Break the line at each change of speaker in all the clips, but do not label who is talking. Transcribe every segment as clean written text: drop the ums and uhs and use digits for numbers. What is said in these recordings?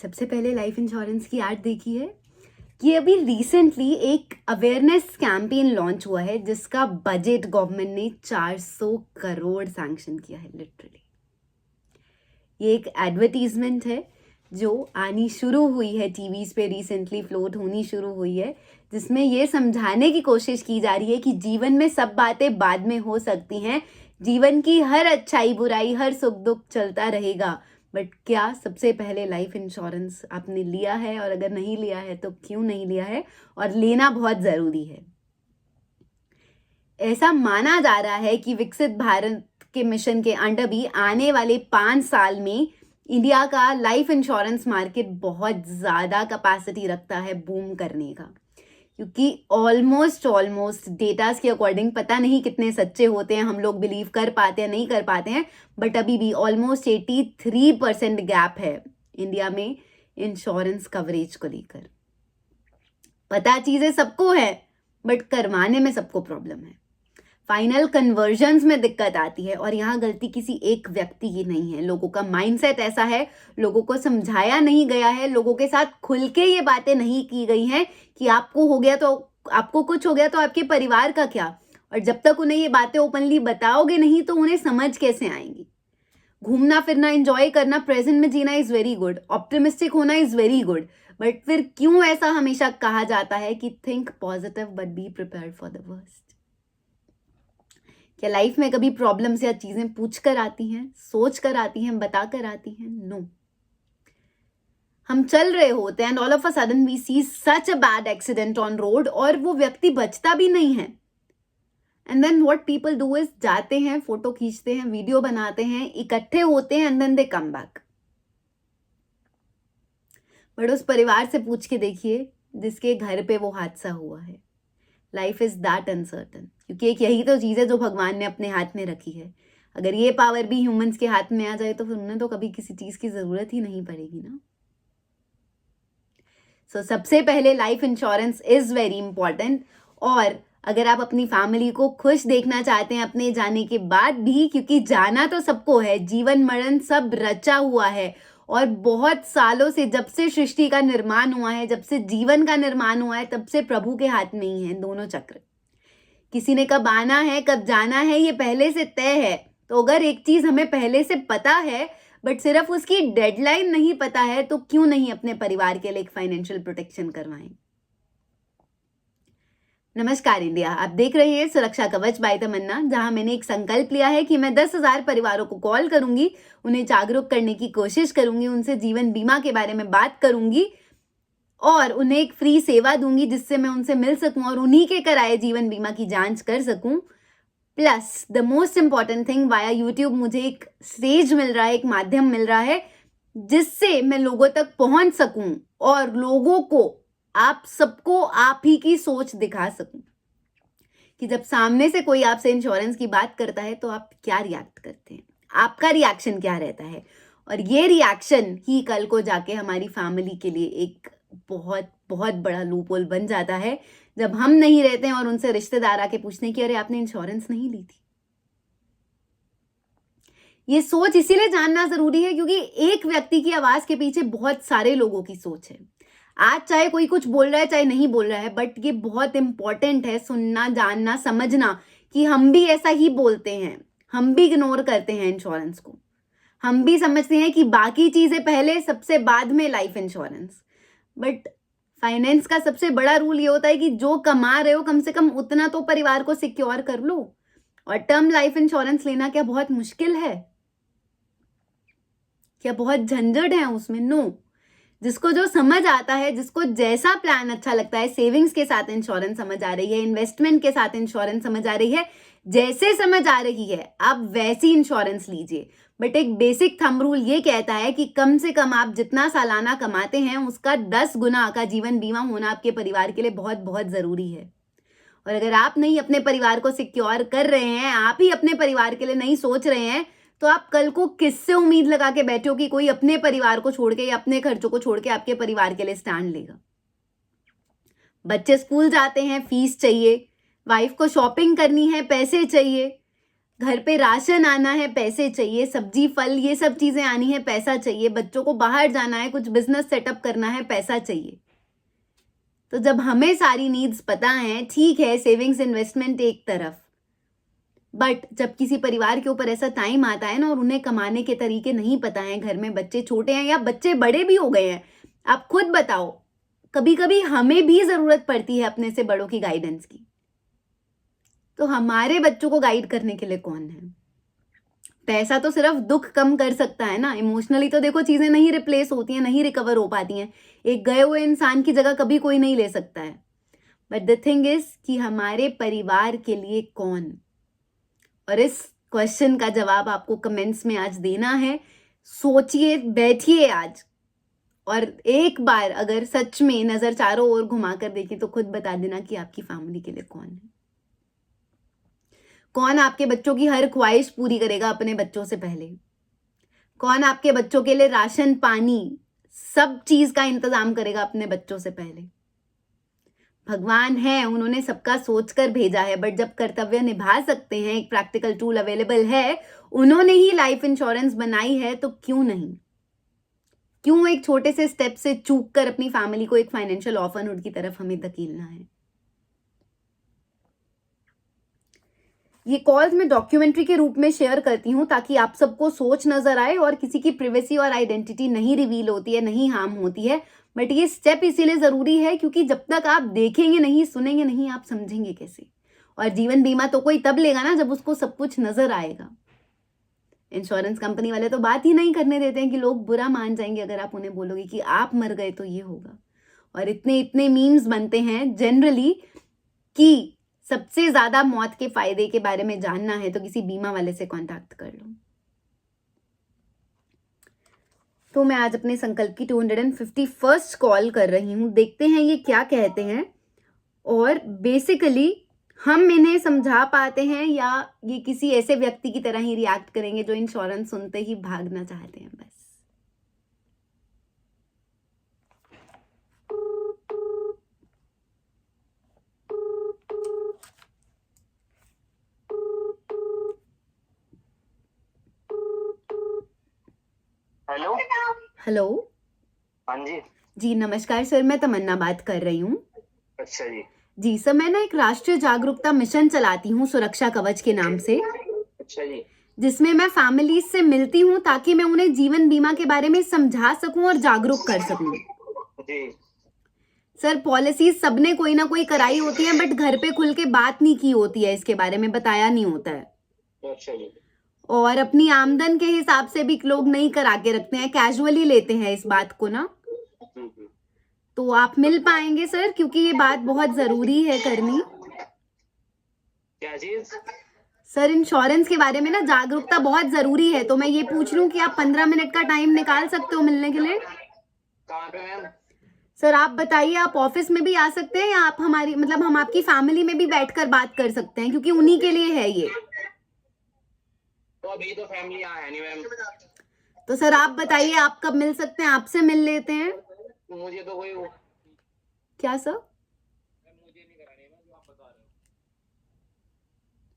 सबसे पहले life insurance की ऐड देखी है कि अभी रिसेंटली एक अवेयरनेस कैंपेन लॉन्च हुआ है जिसका बजट गवर्नमेंट ने 400 करोड़ सैंक्शन किया है। लिटरली ये एक एडवर्टीजमेंट है जो आनी शुरू हुई है, टीवीज पे रिसेंटली फ्लोट होनी शुरू हुई है, जिसमें ये समझाने की कोशिश की जा रही है कि जीवन में सब बातें बाद में हो सकती हैं, जीवन की हर अच्छाई बुराई हर सुख दुख चलता रहेगा, बट क्या सबसे पहले लाइफ इंश्योरेंस आपने लिया है, और अगर नहीं लिया है तो क्यों नहीं लिया है, और लेना बहुत जरूरी है। ऐसा माना जा रहा है कि विकसित भारत के मिशन के अंडर भी आने वाले 5 साल में इंडिया का लाइफ इंश्योरेंस मार्केट बहुत ज्यादा कैपेसिटी रखता है बूम करने का, क्योंकि ऑलमोस्ट डेटास के अकॉर्डिंग, पता नहीं कितने सच्चे होते हैं, हम लोग बिलीव कर पाते हैं नहीं कर पाते हैं, बट अभी भी ऑलमोस्ट 83% गैप है इंडिया में इंश्योरेंस कवरेज को लेकर। पता चीजें सबको है बट करवाने में सबको प्रॉब्लम है, फाइनल कन्वर्जन्स में दिक्कत आती है, और यहाँ गलती किसी एक व्यक्ति की नहीं है। लोगों का माइंडसेट ऐसा है, लोगों को समझाया नहीं गया है, लोगों के साथ खुल के ये बातें नहीं की गई हैं कि आपको हो गया तो आपको कुछ हो गया तो आपके परिवार का क्या, और जब तक उन्हें ये बातें ओपनली बताओगे नहीं तो उन्हें समझ कैसे आएंगी। घूमना फिरना, एंजॉय करना, प्रेजेंट में जीना इज वेरी गुड, ऑप्टिमिस्टिक होना इज वेरी गुड, बट फिर क्यों ऐसा हमेशा कहा जाता है कि think positive but be prepared for the worst. क्या लाइफ में कभी प्रॉब्लम्स या चीजें पूछ कर आती हैं, सोच कर आती हैं, बता कर आती हैं? नो। हम चल रहे होते हैं and all of a sudden we see such a bad accident on road, और वो व्यक्ति बचता भी नहीं है, and then what people do is जाते हैं, फोटो खींचते हैं, वीडियो बनाते हैं, इकट्ठे होते हैं, and then they come back. But उस परिवार से पूछ के देखिए जिसके घर पे वो हादसा हुआ है। लाइफ इज दैट अनसर्टन, क्योंकि एक यही तो चीज है जो भगवान ने अपने हाथ में रखी है। अगर ये पावर भी ह्यूमंस के हाथ में आ जाए तो फिर उन्हें तो कभी किसी चीज की जरूरत ही नहीं पड़ेगी ना। सो सबसे पहले life insurance is very important, और अगर आप अपनी फैमिली को खुश देखना चाहते हैं अपने जाने के बाद भी, क्योंकि जाना तो सबको है, जीवन मरण सब रचा हुआ है, और बहुत सालों से, जब से सृष्टि का निर्माण हुआ है, जब से जीवन का निर्माण हुआ है, तब से प्रभु के हाथ में ही है दोनों चक्र। किसी ने कब आना है कब जाना है ये पहले से तय है। तो अगर एक चीज हमें पहले से पता है बट सिर्फ उसकी डेडलाइन नहीं पता है, तो क्यों नहीं अपने परिवार के लिए एक फाइनेंशियल प्रोटेक्शन करवाएं। नमस्कार इंडिया, आप देख रहे हैं सुरक्षा कवच बाय तमन्ना, जहां मैंने एक संकल्प लिया है कि मैं 10,000 परिवारों को कॉल करूंगी, उन्हें जागरूक करने की कोशिश करूंगी, उनसे जीवन बीमा के बारे में बात करूंगी और उन्हें एक फ्री सेवा दूंगी जिससे मैं उनसे मिल सकूं और उन्हीं के कराए जीवन बीमा की जांच कर सकूं। Plus the most important thing, via YouTube मुझे एक स्टेज मिल रहा है, एक माध्यम मिल रहा है जिससे मैं लोगों तक पहुंच सकूं और लोगों को, आप सबको आप ही की सोच दिखा सकूं कि जब सामने से कोई आपसे इंश्योरेंस की बात करता है तो आप क्या रिएक्ट करते हैं, आपका रिएक्शन क्या रहता है, और ये रिएक्शन ही कल को जाके हमारी फैमिली के लिए एक बहुत बहुत बड़ा लूपहोल बन जाता है, जब हम नहीं रहते हैं और उनसे रिश्तेदार आके पूछते हैं कि अरे आपने इंश्योरेंस नहीं ली थी। ये सोच इसीलिए जानना जरूरी है क्योंकि एक व्यक्ति की आवाज के पीछे बहुत सारे लोगों की सोच है। आज चाहे कोई कुछ बोल रहा है चाहे नहीं बोल रहा है, बट ये बहुत इंपॉर्टेंट है सुनना, जानना, समझना कि हम भी ऐसा ही बोलते हैं, हम भी इग्नोर करते हैं इंश्योरेंस को, हम भी समझते हैं कि बाकी चीजें पहले, सबसे बाद में लाइफ इंश्योरेंस। बट फाइनेंस का सबसे बड़ा रूल ये होता है कि जो कमा रहे हो कम से कम उतना तो परिवार को सिक्योर कर लो। और टर्म लाइफ इंश्योरेंस लेना क्या बहुत मुश्किल है? क्या बहुत झंझट है उसमें? नो। जिसको जो समझ आता है, जिसको जैसा प्लान अच्छा लगता है, सेविंग्स के साथ इंश्योरेंस समझ आ रही है, इन्वेस्टमेंट के साथ इंश्योरेंस समझ आ रही है, जैसे समझ आ रही है आप वैसी इंश्योरेंस लीजिए। बट एक बेसिक थंब रूल ये कहता है कि कम से कम आप जितना सालाना कमाते हैं उसका 10 गुना का जीवन बीमा होना आपके परिवार के लिए बहुत बहुत जरूरी है। और अगर आप नहीं अपने परिवार को सिक्योर कर रहे हैं, आप ही अपने परिवार के लिए नहीं सोच रहे हैं, तो आप कल को किससे उम्मीद लगा के बैठे हो कि कोई अपने परिवार को छोड़ के या अपने खर्चों को छोड़ के आपके परिवार के लिए स्टैंड लेगा? बच्चे स्कूल जाते हैं, फीस चाहिए, वाइफ को शॉपिंग करनी है, पैसे चाहिए, घर पे राशन आना है, पैसे चाहिए, सब्जी फल ये सब चीजें आनी है, पैसा चाहिए, बच्चों को बाहर जाना है, कुछ बिजनेस सेटअप करना है, पैसा चाहिए। तो जब हमें सारी नीड्स पता है, ठीक है सेविंग्स इन्वेस्टमेंट एक तरफ, बट जब किसी परिवार के ऊपर ऐसा टाइम आता है ना और उन्हें कमाने के तरीके नहीं पता है, घर में बच्चे छोटे हैं या बच्चे बड़े भी हो गए हैं, आप खुद बताओ, कभी कभी हमें भी जरूरत पड़ती है अपने से बड़ों की गाइडेंस की। तो हमारे बच्चों को गाइड करने के लिए कौन है? पैसा तो सिर्फ दुख कम कर सकता है ना, इमोशनली तो देखो चीजें नहीं रिप्लेस होती हैं, नहीं रिकवर हो पाती हैं, एक गए हुए इंसान की जगह कभी कोई नहीं ले सकता है। बट द थिंग इज कि हमारे परिवार के लिए कौन? और इस क्वेश्चन का जवाब आपको कमेंट्स में आज देना है। सोचिए, बैठिए आज, और एक बार अगर सच में नजर चारों ओर घुमाकर देखें तो खुद बता देना कि आपकी फैमिली के लिए कौन है। कौन आपके बच्चों की हर ख्वाहिश पूरी करेगा अपने बच्चों से पहले? कौन आपके बच्चों के लिए राशन पानी सब चीज का इंतजाम करेगा अपने बच्चों से पहले? भगवान है, उन्होंने सबका सोचकर भेजा है, बट जब कर्तव्य निभा सकते हैं, एक प्रैक्टिकल टूल अवेलेबल है, उन्होंने ही लाइफ इंश्योरेंस बनाई है, तो क्यों नहीं? क्यों एक छोटे से स्टेप से चूक कर अपनी फैमिली को एक फाइनेंशियल ऑर्फनहुड की तरफ हमें धकेलना है? ये कॉल्स मैं डॉक्यूमेंट्री के रूप में शेयर करती हूँ ताकि आप सबको सोच नजर आए, और किसी की प्रिवेसी और आइडेंटिटी नहीं रिवील होती है, नहीं हार्म होती है। बट ये स्टेप इसीलिए जरूरी है क्योंकि जब तक आप देखेंगे नहीं, सुनेंगे नहीं, आप समझेंगे कैसे? और जीवन बीमा तो कोई तब लेगा ना जब उसको सब कुछ नजर आएगा। इंश्योरेंस कंपनी वाले तो बात ही नहीं करने देते हैं कि लोग बुरा मान जाएंगे अगर आप उन्हें बोलोगे कि आप मर गए तो ये होगा। और इतने इतने मीम्स बनते हैं जनरली कि सबसे ज्यादा मौत के फायदे के बारे में जानना है तो किसी बीमा वाले से कांटेक्ट कर लो। तो मैं आज अपने संकल्प की 251st कॉल कर रही हूं, देखते हैं ये क्या कहते हैं, और बेसिकली हम इन्हें समझा पाते हैं या ये किसी ऐसे व्यक्ति की तरह ही रिएक्ट करेंगे जो इंश्योरेंस सुनते ही भागना चाहते हैं बस।
Hello
hello.
हाँ जी।
जी नमस्कार सर, मैं तमन्ना बात कर रही हूँ।
अच्छा जी।
जी सर, मैं ना एक राष्ट्रीय जागरूकता मिशन चलाती हूँ सुरक्षा कवच के नाम से,
अच्छा जी।
जिसमें मैं फैमिलीज से मिलती हूँ ताकि मैं उन्हें जीवन बीमा के बारे में समझा सकूं और जागरूक कर सकूं।
जी
सर पॉलिसीज सबने कोई ना कोई कराई होती है, बट घर पे खुल के बात नहीं की होती है, इसके बारे में बताया नहीं होता है।
अच्छा जी।
और अपनी आमदन के हिसाब से भी लोग नहीं करा के रखते हैं, कैजुअली लेते हैं इस बात को ना। तो आप मिल पाएंगे सर, क्योंकि ये बात बहुत जरूरी है करनी।
क्या चीज?
सर इंश्योरेंस के बारे में ना जागरूकता बहुत जरूरी है, तो मैं ये पूछ लूं कि आप 15 मिनट का टाइम निकाल सकते हो मिलने के लिए?
कहाँ पे मैम?
सर आप बताइए, आप ऑफिस में भी आ सकते हैं या आप हमारी मतलब हम आपकी फैमिली में भी बैठकर बात कर सकते हैं, क्योंकि उन्हीं के लिए है ये।
तो अभी तो फैमिली यहाँ है नहीं मैम।
तो सर आप बताइए आप कब मिल सकते हैं, आपसे मिल लेते हैं।
मुझे तो कोई
क्या सर?
मुझे नहीं करानी है जो आप बता रहे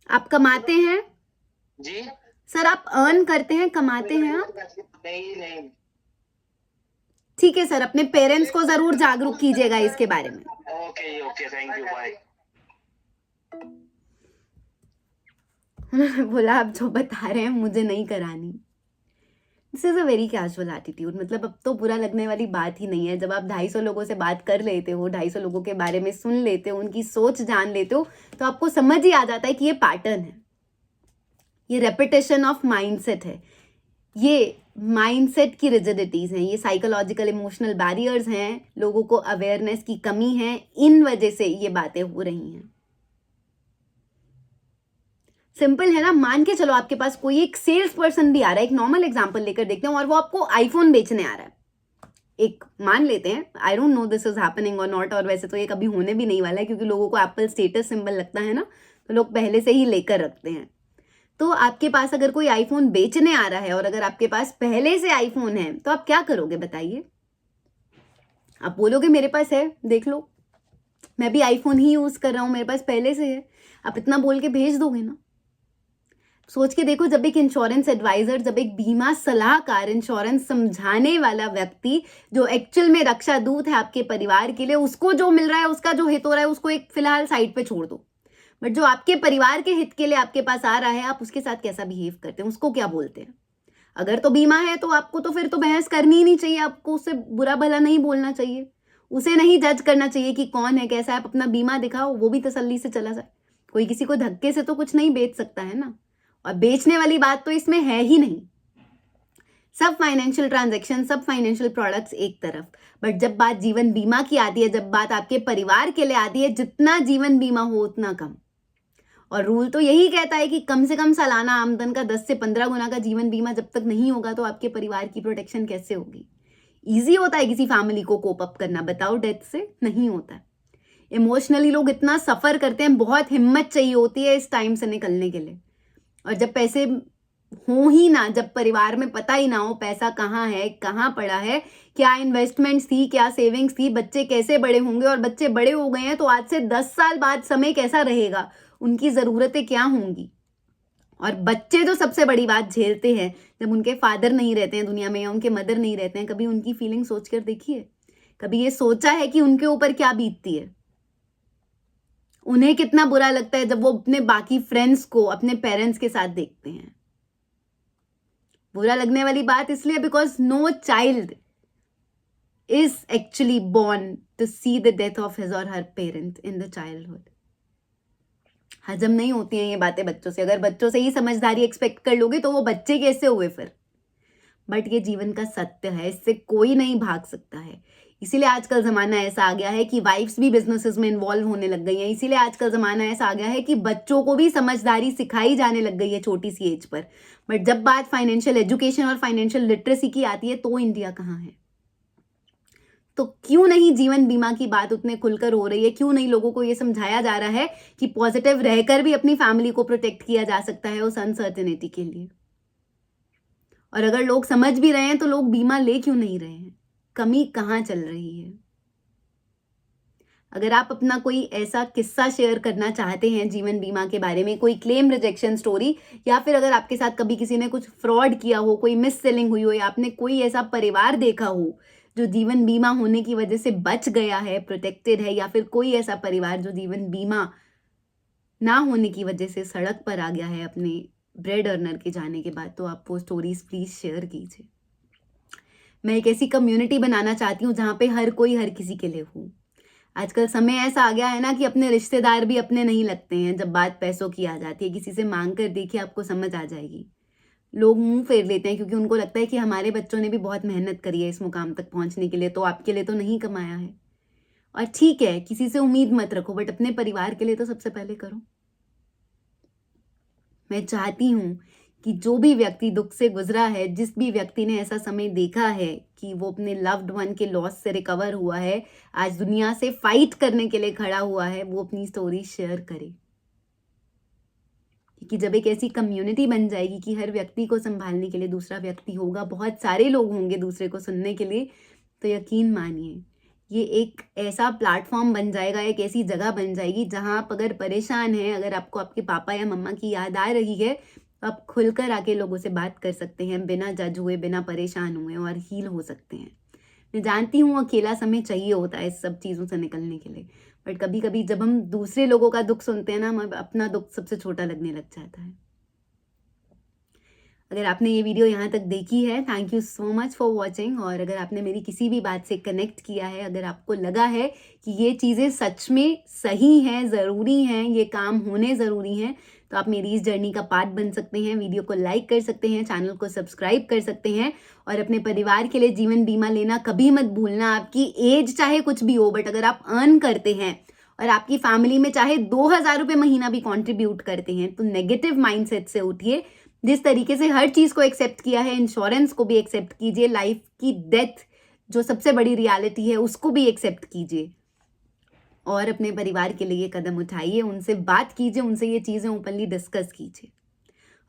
हो।
आप कमाते हैं?
जी
सर आप अर्न करते हैं, कमाते हैं आप?
नहीं।
ठीक है सर, अपने पेरेंट्स को जरूर जागरूक कीजिएगा इसके बारे में।
Okay thank you, bye.
उन्होंने बोला आप जो बता रहे हैं मुझे नहीं करानी। This is a very casual attitude. मतलब अब तो बुरा लगने वाली बात ही नहीं है। जब आप 250 लोगों से बात कर लेते हो, 250 लोगों के बारे में सुन लेते हो, उनकी सोच जान लेते हो, तो आपको समझ ही आ जाता है कि ये पैटर्न है, ये रेपिटेशन ऑफ माइंडसेट है, ये माइंडसेट की रिजिडिटीज हैं, ये साइकोलॉजिकल इमोशनल बैरियर्स हैं, लोगों को अवेयरनेस की कमी है, इन वजह से ये बातें हो रही हैं। सिंपल है ना, मान के चलो आपके पास कोई एक सेल्स पर्सन भी आ रहा है, एक नॉर्मल एग्जांपल लेकर देखते हैं, और वो आपको आईफोन बेचने आ रहा है। एक मान लेते हैं, I don't know this is happening और नॉट, और वैसे तो ये कभी होने भी नहीं वाला है क्योंकि लोगों को एप्पल स्टेटस सिंबल लगता है ना, तो लोग पहले से ही लेकर रखते हैं। तो आपके पास अगर कोई आईफोन बेचने आ रहा है और अगर आपके पास पहले से आईफोन है तो आप क्या करोगे बताइए? आप बोलोगे मेरे पास है, देख लो मैं भी आईफोन ही यूज कर रहा हूं, मेरे पास पहले से है। आप इतना बोल के भेज दोगे ना। सोच के देखो, जब एक इंश्योरेंस एडवाइजर, जब एक बीमा सलाहकार, इंश्योरेंस समझाने वाला व्यक्ति जो एक्चुअल में रक्षा दूत है आपके परिवार के लिए, उसको जो मिल रहा है, उसका जो हित हो रहा है, उसको एक फिलहाल साइड पे छोड़ दो, बट जो आपके परिवार के हित के लिए आपके पास आ रहा है, आप उसके साथ कैसा बिहेव करते हैं, उसको क्या बोलते हैं? अगर तो बीमा है तो आपको तो फिर तो बहस करनी ही नहीं चाहिए, आपको उससे बुरा भला नहीं बोलना चाहिए, उसे नहीं जज करना चाहिए कि कौन है कैसा है। आप अपना बीमा दिखाओ, वो भी तसल्ली से चला जाए। कोई किसी को धक्के से तो कुछ नहीं बेच सकता है ना, और बेचने वाली बात तो इसमें है ही नहीं। सब फाइनेंशियल ट्रांजैक्शन, सब फाइनेंशियल प्रोडक्ट्स एक तरफ, बट जब बात जीवन बीमा की आती है, जब बात आपके परिवार के लिए आती है, जितना जीवन बीमा हो उतना कम। और रूल तो यही कहता है कि कम से कम सालाना आमदन का 10 से 15 गुना का जीवन बीमा जब तक नहीं होगा तो आपके परिवार की प्रोटेक्शन कैसे होगी? इजी होता है किसी फैमिली को कोप अप करना, बताओ डेथ से? नहीं होता है। इमोशनली लोग इतना सफर करते हैं, बहुत हिम्मत चाहिए होती है इस टाइम से निकलने के लिए। और जब पैसे हो ही ना, जब परिवार में पता ही ना हो पैसा कहाँ है, कहाँ पड़ा है, क्या इन्वेस्टमेंट्स थी, क्या सेविंग्स थी, बच्चे कैसे बड़े होंगे, और बच्चे बड़े हो गए हैं तो आज से 10 साल बाद समय कैसा रहेगा, उनकी ज़रूरतें क्या होंगी। और बच्चे तो सबसे बड़ी बात झेलते हैं जब उनके फादर नहीं रहते हैं दुनिया में या उनके मदर नहीं रहते हैं। कभी उनकी फीलिंग सोच कर देखिए, कभी ये सोचा है कि उनके ऊपर क्या बीतती है, उन्हें कितना बुरा लगता है जब वो अपने बाकी फ्रेंड्स को अपने पेरेंट्स के साथ देखते हैं। बुरा लगने वाली बात इसलिए because no child is actually born to see the death of his or her parent in the childhood. हजम नहीं होती हैं ये बातें बच्चों से। अगर बच्चों से ही समझदारी एक्सपेक्ट कर लोगे तो वो बच्चे कैसे हुए फिर? बट ये जीवन का सत्य है, इससे कोई नहीं भाग सकता है। इसीलिए आजकल ज़माना ऐसा आ गया है कि वाइफ्स भी बिजनेसेस में इन्वॉल्व होने लग गई हैं। इसीलिए आजकल ज़माना ऐसा आ गया है कि बच्चों को भी समझदारी सिखाई जाने लग गई है छोटी सी एज पर। बट जब बात फाइनेंशियल एजुकेशन और फाइनेंशियल लिटरेसी की आती है तो इंडिया कहाँ है? तो क्यों नहीं जीवन बीमा की बात उतने खुलकर हो रही है? क्यों नहीं लोगों को ये समझाया जा रहा है कि पॉजिटिव रहकर भी अपनी फैमिली को प्रोटेक्ट किया जा सकता है उस अनसर्टेनिटी के लिए? और अगर लोग समझ भी रहे हैं तो लोग बीमा ले क्यों नहीं रहे हैं? कमी कहाँ चल रही है? अगर आप अपना कोई ऐसा किस्सा शेयर करना चाहते हैं जीवन बीमा के बारे में, कोई क्लेम रिजेक्शन स्टोरी, या फिर अगर आपके साथ कभी किसी ने कुछ फ्रॉड किया हो, कोई मिस सेलिंग हुई हो, या आपने कोई ऐसा परिवार देखा हो जो जीवन बीमा होने की वजह से बच गया है, प्रोटेक्टेड है, या फिर कोई ऐसा परिवार जो जीवन बीमा ना होने की वजह से सड़क पर आ गया है अपने ब्रेड अर्नर के जाने के बाद, तो आप वो स्टोरीज प्लीज शेयर कीजिए। मैं एक ऐसी कम्युनिटी बनाना चाहती हूँ जहाँ पे हर कोई हर किसी के लिए हो। आजकल समय ऐसा आ गया है ना कि अपने रिश्तेदार भी अपने नहीं लगते हैं जब बात पैसों की आ जाती है। किसी से मांग कर देखिए, आपको समझ आ जाएगी। लोग मुंह फेर लेते हैं क्योंकि उनको लगता है कि हमारे बच्चों ने भी बहुत मेहनत करी है इस मुकाम तक पहुंचने के लिए, तो आपके लिए तो नहीं कमाया है। और ठीक है, किसी से उम्मीद मत रखो, बट अपने परिवार के लिए तो सबसे पहले करो। मैं चाहती हूँ कि जो भी व्यक्ति दुख से गुजरा है, जिस भी व्यक्ति ने ऐसा समय देखा है कि वो अपने लव्ड वन के लॉस से रिकवर हुआ है, आज दुनिया से फाइट करने के लिए खड़ा हुआ है, वो अपनी स्टोरी शेयर करे। क्योंकि जब एक ऐसी कम्युनिटी बन जाएगी कि हर व्यक्ति को संभालने के लिए दूसरा व्यक्ति होगा, बहुत सारे लोग होंगे दूसरे को सुनने के लिए, तो यकीन मानिए ये एक ऐसा प्लेटफॉर्म बन जाएगा, एक ऐसी जगह बन जाएगी जहां आप अगर परेशान हैं, अगर आपको आपके पापा या मम्मा की याद आ रही है, तो आप खुलकर आके लोगों से बात कर सकते हैं, बिना जज हुए, बिना परेशान हुए, और हील हो सकते हैं। मैं जानती हूँ अकेला समय चाहिए होता है इस सब चीज़ों से निकलने के लिए, बट कभी कभी जब हम दूसरे लोगों का दुख सुनते हैं ना, हमें अपना दुख सबसे छोटा लगने लग जाता है। अगर आपने ये वीडियो यहाँ तक देखी है, thank you so much for watching. और अगर आपने मेरी किसी भी बात से कनेक्ट किया है, अगर आपको लगा है कि ये चीज़ें सच में सही हैं, ज़रूरी हैं, ये काम होने ज़रूरी हैं, तो आप मेरी इस जर्नी का पार्ट बन सकते हैं। वीडियो को लाइक कर सकते हैं, चैनल को सब्सक्राइब कर सकते हैं, और अपने परिवार के लिए जीवन बीमा लेना कभी मत भूलना। आपकी एज चाहे कुछ भी हो, बट अगर आप अर्न करते हैं और आपकी फैमिली में चाहे 2,000 रुपये महीना भी कॉन्ट्रीब्यूट करते हैं, तो नेगेटिव माइंडसेट से उठिए। जिस तरीके से हर चीज़ को एक्सेप्ट किया है, इंश्योरेंस को भी एक्सेप्ट कीजिए, लाइफ की डेथ जो सबसे बड़ी रियलिटी है उसको भी एक्सेप्ट कीजिए, और अपने परिवार के लिए कदम उठाइए, उनसे बात कीजिए, उनसे ये चीज़ें ओपनली डिस्कस कीजिए।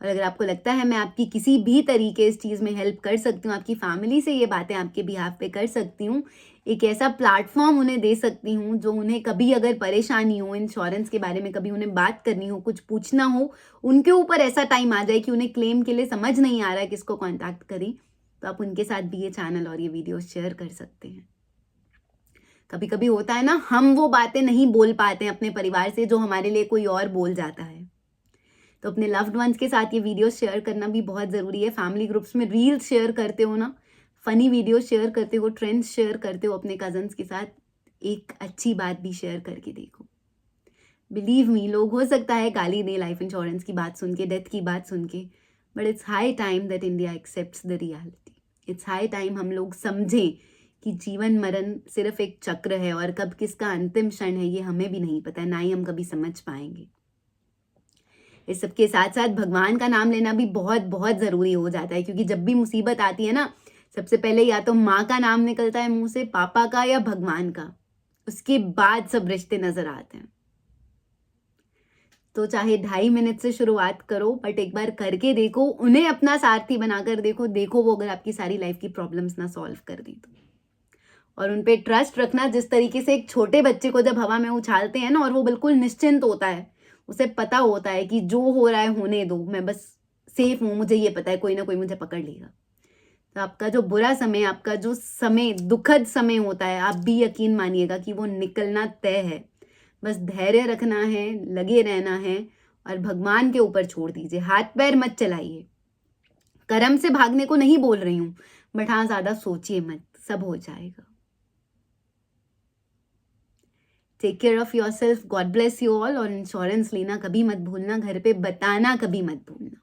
और अगर आपको लगता है मैं आपकी किसी भी तरीके इस चीज़ में हेल्प कर सकती हूँ, आपकी फैमिली से ये बातें आपके बिहाफ पे कर सकती हूँ, एक ऐसा प्लेटफॉर्म उन्हें दे सकती हूँ जो उन्हें कभी अगर परेशानी हो, इंश्योरेंस के बारे में कभी उन्हें बात करनी हो, कुछ पूछना हो, उनके ऊपर ऐसा टाइम आ जाए कि उन्हें क्लेम के लिए समझ नहीं आ रहा है किसको कॉन्टैक्ट करें, तो आप उनके साथ भी ये चैनल और ये वीडियो शेयर कर सकते हैं। कभी कभी होता है ना, हम वो बातें नहीं बोल पाते हैं अपने परिवार से जो हमारे लिए कोई और बोल जाता है, तो अपने लव्ड वंस के साथ ये वीडियो शेयर करना भी बहुत ज़रूरी है। फैमिली ग्रुप्स में रील्स शेयर करते हो ना, फ़नी वीडियो शेयर करते हो, ट्रेंड्स शेयर करते हो अपने कज़न्स के साथ, एक अच्छी बात भी शेयर करके देखो। बिलीव मी, लोग हो सकता है गाली दें लाइफ इंश्योरेंस की बात सुन के, डेथ की बात सुन के, but it's high time that India accepts the reality. It's high time हम लोग समझें कि जीवन मरण सिर्फ एक चक्र है और कब किसका अंतिम क्षण है ये हमें भी नहीं पता है, ना ही हम कभी समझ पाएंगे। इस सब के साथ साथ भगवान का नाम लेना भी बहुत बहुत ज़रूरी हो जाता है, क्योंकि जब भी मुसीबत आती है ना, सबसे पहले या तो माँ का नाम निकलता है मुंह से, पापा का या भगवान का, उसके बाद सब रिश्ते नजर आते हैं। तो चाहे 2.5 मिनट से शुरुआत करो, बट एक बार करके देखो, उन्हें अपना सारथी बनाकर देखो, देखो वो अगर आपकी सारी लाइफ की प्रॉब्लम्स ना सॉल्व कर दी तो। और उन पे ट्रस्ट रखना, जिस तरीके से एक छोटे बच्चे को जब हवा में उछालते हैं ना और वो बिल्कुल निश्चिंत होता है, उसे पता होता है कि जो हो रहा है होने दो, मैं बस सेफ हूँ, मुझे ये पता है कोई ना कोई मुझे पकड़ लेगा। तो आपका जो बुरा समय, आपका जो समय दुखद समय होता है, आप भी यकीन मानिएगा कि वो निकलना तय है। बस धैर्य रखना है, लगे रहना है और भगवान के ऊपर छोड़ दीजिए, हाथ पैर मत चलाइए। कर्म से भागने को नहीं बोल रही हूँ, बट हाँ ज़्यादा सोचिए मत, सब हो जाएगा। Take care of yourself, God bless you all. और इंश्योरेंस लेना कभी मत भूलना, घर पे बताना कभी मत भूलना।